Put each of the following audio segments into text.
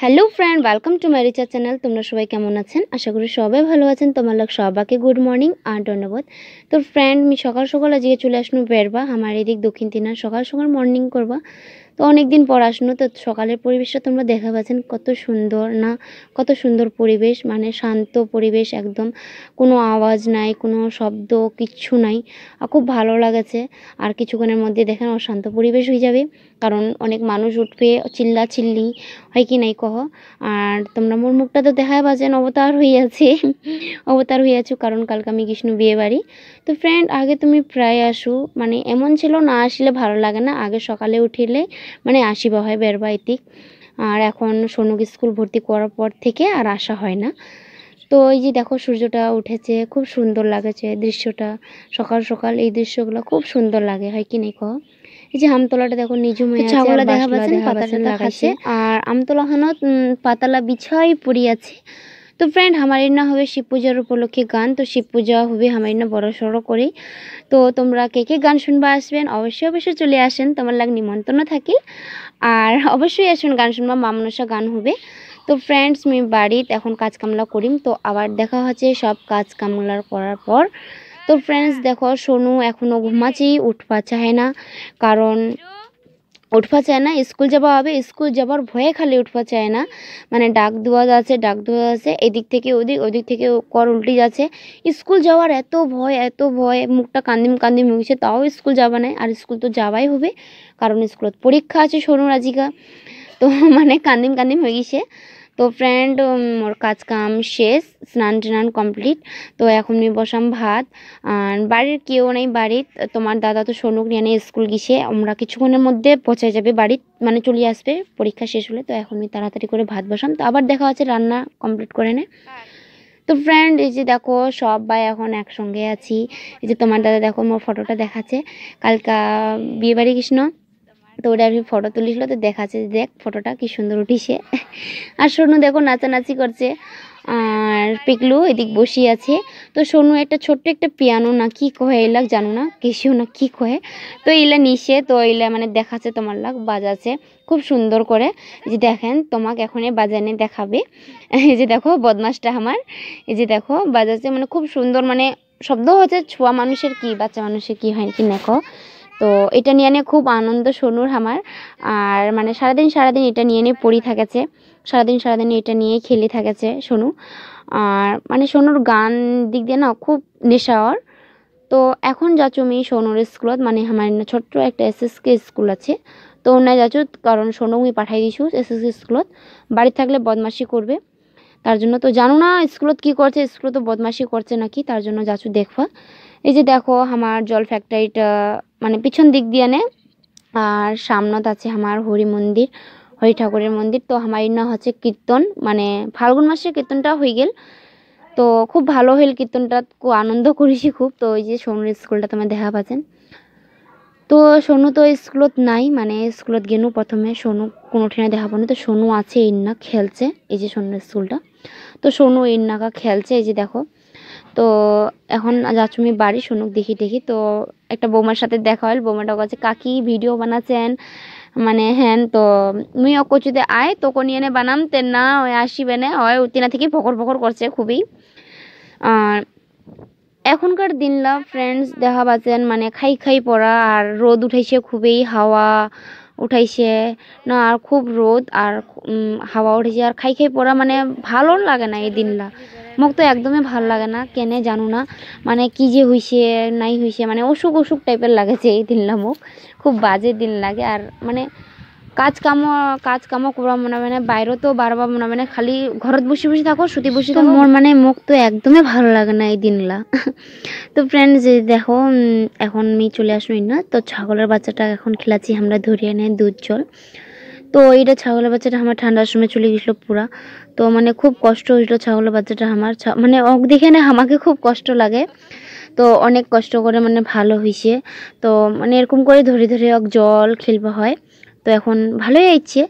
Hello friend, welcome to my রিচার channel. তোমরা সবাই কেমন আছেন? আশা করি সবাই ভালো আছেন। তোমার লোক সবাইকে গুড মর্নিং আর ধন্যবাদ। তো ফ্রেন্ড, আমি সকাল সকাল আজকে চলে আসনু বেরবা আমার এদিক দক্ষিণ তিনার সকাল সকাল মর্নিং করবা। তো অনেকদিন পর আসনু, তো সকালের পরিবেশটা তোমরা দেখা পাচ্ছেন কত সুন্দর না, কত সুন্দর পরিবেশ, মানে শান্ত পরিবেশ একদম, কোনো আওয়াজ নাই, কোনো শব্দ কিচ্ছু নাই, আর খুব ভালো লাগেছে। আর কিছুক্ষণের মধ্যে দেখেন অশান্ত পরিবেশ হয়ে যাবে, কারণ অনেক মানুষ উঠবে, চিল্লা চিল্লি হয় কি নাই কহ। আর তোমরা মোর মুখটা তো দেখা পাচ্ছেন অবতার হইয়াছে অবতার হইয়াছো, কারণ কালকে আমি কৃষ্ণ বিয়ে বাড়ি। তো ফ্রেন্ড, আগে তুমি প্রায় আসো, মানে এমন ছিল না আসলে ভালো লাগে না, আগে সকালে উঠিলে মানে আসিবা হয় বেরবা ইতিক। আর এখন সোনুক স্কুল ভর্তি করার পর থেকে আর আসা হয় না। তো এই যে দেখো সূর্যটা উঠেছে, খুব সুন্দর লাগেছে দৃশ্যটা। সকাল সকাল এই দৃশ্যগুলো খুব সুন্দর লাগে, হয় কি নাই কহ। এই যে আমতলাটা দেখো নিজুম হয়ে আছে, ছাগলা দেখা পাচ্ছেন পাতাটা লাগাইছে, আর আমতলাখানত পাতালা বিছাই পড়ি আছে। তো ফ্রেন্ড, আমার না হবে শিব পূজার উপলক্ষে গান, তো শিব পূজা হবে আমার না বড় সড়ো করে। তো তোমরা কে কে গান শুনবা আসবেন, অবশ্যই অবশ্যই চলে আসেন, তোমার লাগ নিমন্ত্রণ থাকি। আর অবশ্যই আসুন গান শুনবা, মা মনসা গান হবে। তো ফ্রেন্ডস, আমি বাড়িতে এখন কাজ কামলা করিম, তো আবার দেখা হচ্ছে সব কাজ কামলা করার পর। তো ফ্রেন্ডস দেখো, সোনু এখনও ঘুমাচ্ছি, উঠবা চায় না, কারণ উঠবা চায় না, স্কুল যাওয়া হবে, স্কুল যাবার ভয়ে খালি উঠবা চায় না। মানে ডাক দেওয়া আছে এদিক থেকে ওদিক, ওদিক থেকে কর উল্টি যাচ্ছে। স্কুল যাওয়ার এত ভয়, এত ভয়, মুখটা কান্দিম কান্দিম হয়েছে, তাও স্কুল যাবা নাই। আর স্কুল তো যাওয়াই হবে, কারণ স্কুলত পরীক্ষা আছে সোনুর আজিকা। তো মানে কান্দিম কান্দিম হয়ে গেছে। তো ফ্রেন্ড, মোর কাজ কাম শেষ, স্নান টান কমপ্লিট। তো এখন আমি বসাম ভাত। আর বাড়ির কেউ নেই, বাড়ির তোমার দাদা তো সোনুক নিয়ে স্কুল গেছে, আমরা কিছুক্ষণের মধ্যে পৌঁছে যাবে বাড়ি, মানে চলে আসবে পরীক্ষা শেষ হলে। তো এখন আমি তাড়াতাড়ি করে ভাত বসাম, তো আবার দেখা হচ্ছে রান্না কমপ্লিট করে নে। তো ফ্রেন্ড, এই যে দেখো সবাই এখন একসঙ্গে আছি। এই যে তোমার দাদা দেখো মোর ফটোটা দেখাচ্ছে, কালকা বিয়ে বাড়ি কৃষ্ণ, তো ওটা আমি ফটো তুলিছিল, তো দেখাচ্ছে দেখ ফটোটা কি সুন্দর উঠিছে। আর সোনু দেখো নাচানাচি করছে, আর পিকলু এদিক বসিয়ে আছে। তো সোনু একটা ছোট্ট একটা পিয়ানো না কি কহে এলাক জানো না, কেশিও না কি কহে, তো এলা নিশে, তো এলা মানে দেখাচ্ছে তোমার লাগ বাজাচ্ছে খুব সুন্দর করে। এই যে দেখেন তোমাকে এখন বাজানে দেখাবে। এই যে দেখো বদমাসটা আমার, এই যে দেখো বাজাচ্ছে, মানে খুব সুন্দর, মানে শব্দ হচ্ছে, ছোয়া মানুষের কি বাচ্চা মানুষের কি হয় কি দেখো। তো এটা নিয়ে খুব আনন্দ সোনুর আমার। আর মানে সারাদিন এটা নিয়ে পড়ি থাকেছে, সারাদিন এটা নিয়েই খেলে থাকেছে সোনু। আর মানে সোনুর গান দিক দিয়ে না খুব নেশা ওর। তো এখন যাচ্ছ আমি সোনুর স্কুলত, মানে আমার ছোট্ট একটা এসএসকে স্কুল আছে, তো ওনায় যাচ্ছ, কারণ সোনু আমি পাঠাই দিছু এসএসকে স্কুলত। বাড়ি থাকলে বদমাশি করবে, তার জন্য তো জানো না স্কুলত কি করছে, স্কুলত তো বদমাশি করছে নাকি, তার জন্য যাচ্ছ দেখবা। এই যে দেখো আমার জল ফ্যাক্টরিটা মানে পিছন দিক দিয়ে নে, আর সামনত আছে আমার হরি মন্দির, হরি ঠাকুরের মন্দির। তো আমার না হচ্ছে কীর্তন, মানে ফাল্গুন মাসে কীর্তনটা হয়ে গেল, তো খুব ভালো হইল কীর্তনটা, খুব আনন্দ করেছি খুব। তো ওই যে সোনুর স্কুলটা তোমার দেখা পাচ্ছেন। তো সোনু তো স্কুলত নাই, মানে স্কুলত গেনু প্রথমে সোনু কোনো ঠিনা দেখা পানো, তো সোনু আছে ইন্না খেলছে, এই যে সোনুর স্কুলটা। তো সোনু ইন্নাকা খেলছে, এই যে দেখো। তো এখন যাচ্ছ আমি বাড়ি, সোনুক দেখি। তো একটা বৌমার সাথে দেখা হল, বৌমাটা কাছে কাকি ভিডিও বানাচ্ছেন, মানে হ্যাঁ। তো মুই কচুতে আয় তোকে নিয়ে এনে বানাম, তে না ওই আসিবে না, হয় উতিনা থেকে ফকর ফকর করছে খুবই। আর এখনকার দিনলা ফ্রেন্ডস দেখা পাচ্ছেন মানে খাই পড়া, আর রোদ উঠাইছে খুবই, হাওয়া উঠাইছে না, আর খুব রোদ আর হাওয়া উঠেছে, আর খাই পড়া, মানে ভালো লাগে না এই দিনলা। মোক তো একদমই ভাল লাগে না, কেনে জানো না, মানে কি যে হইছে নাই হইছে, মানে অসুখ টাইপের লাগেছে এই দিনলা, মোক খুব বাজে দিন লাগে। আর মানে কাজ কামও করা মনে হয় না, বাইরে তো বারবার মনে হয় না, খালি ঘরত বসে থাকো, শুতে বসে থাকো, মোর মানে মোক তো একদমই ভালো লাগে না এই দিনলা। তো ফ্রেন্ডস দেখো, এখন আমি চলে আসবো না, তো ছাগলের বাচ্চাটা এখন খেলাচ্ছি আমরা, ধরিয়ে নেয় দুধ জল। তো এইটা ছাগলের বাচ্চাটা আমার ঠান্ডার সময় চলে গেছিলো পুরা, তো মানে খুব কষ্ট হয়েছিল ছাগলের বাচ্চাটা আমার, মানে অক দেখে না আমাকে খুব কষ্ট লাগে। তো অনেক কষ্ট করে মানে ভালো হয়েছে। তো মানে এরকম করে ধরে অক জল খেলবা হয়। তো এখন ভালোই আইছে।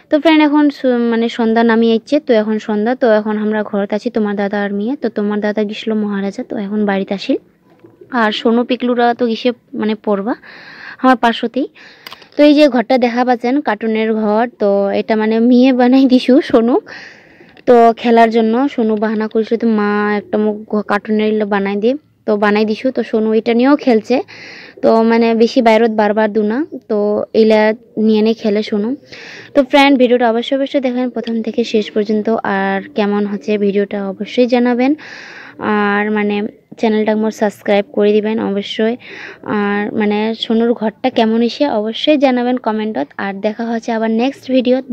তো ফ্রেন্ড, এখন মানে সন্ধ্যা নামিয়ে আইছে, তো এখন সন্ধ্যা, তো এখন আমরা ঘরতে আছি তোমার দাদা আর মেয়ে। তো তোমার দাদা গেছিল মহারাজা, তো এখন বাড়িতে আসি। আর সোনু পিকলুরা তো গেছে মানে পড়বা আমার পার্শ্বতেই। তো এই যে ঘরটা দেখা পাচ্ছেন কার্টুনের ঘর, তো এটা মানে মেয়ে বানাই দিছু সোনু, তো খেলার জন্য সোনু বাহানা করছিল তো মা একটা মুখ কার্টুনের বানাই দিয়ে, তো বানাই দিছু। তো সোনু এটা নিয়েও খেলছে, তো মানে বেশি বাইরত বারবার দুনা, তো এইলা নিয়ে নিয়ে খেলে সোনু। তো ফ্রেন্ড ভিডিওটা অবশ্যই দেখেন প্রথম থেকে শেষ পর্যন্ত, আর কেমন হচ্ছে ভিডিওটা অবশ্যই জানাবেন, আর মানে চ্যানেলটা মোর সাবস্ক্রাইব করে দিবেন অবশ্যই, আর মানে সোনুর ঘরটা কেমন হয়েছে অবশ্যই জানাবেন কমেন্টত। আর দেখা হচ্ছে আবার নেক্সট ভিডিওত।